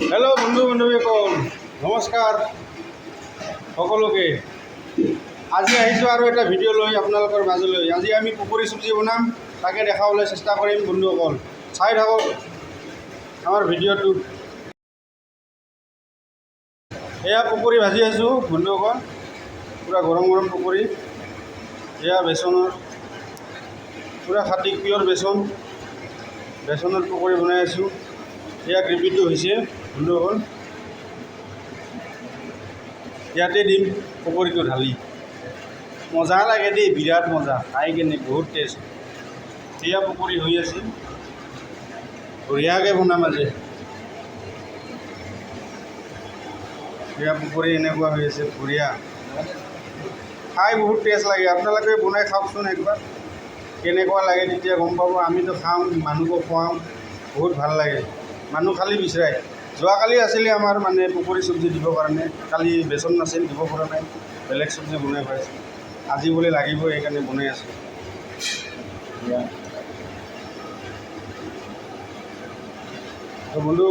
Hello' বন্ধু বান্ধৱীসকল, নমস্কাৰ সকলোকে। আজি আহিছোঁ আৰু এটা ভিডিঅ' লৈ আপোনালোকৰ মাজলৈ। আজি আমি পকৰী চব্জি বনাম, তাকে দেখাবলৈ চেষ্টা কৰিম বন্ধুসকল। চাই থাকক আমাৰ ভিডিঅ'টো। এয়া পকৰী ভাজি আছোঁ বন্ধুসকল, পূৰা গৰম গৰম পকৰী। এয়া বেচনৰ পূৰা খাটি পিয়ৰ বেচনৰ পকৰী বনাই আছোঁ। এয়া গ্ৰেভিটো হৈছে বন্ধুসকল, ইয়াতে দিম পকৰীটো ঢালি। মজা লাগে দেই, বিৰাট মজা, খাই কেনে বহুত টেষ্ট। এয়া পকৰী হৈ আছে, বঢ়িয়াকৈ বনাম আজি। এয়া পকৰী এনেকুৱা হৈ আছে, বঢ়িয়া, খাই বহুত টেষ্ট লাগে। আপোনালোকে বনাই খাওকচোন একবাৰ, কেনেকুৱা লাগে তেতিয়া গম পাব। আমিতো খাওঁ, মানুহকো খুৱাওঁ, বহুত ভাল লাগে। মানুহ খালি বিচাৰে। যোৱাকালি আছিলে আমাৰ মানে পকৰী চব্জি দিবৰ কাৰণে, কালি বেচন নাছিল, দিব পৰা নাই, বেলেগ চব্জি বনাই খুৱাইছোঁ। আজি বোলে লাগিব, সেইকাৰণে বনাই আছোঁ। বন্ধু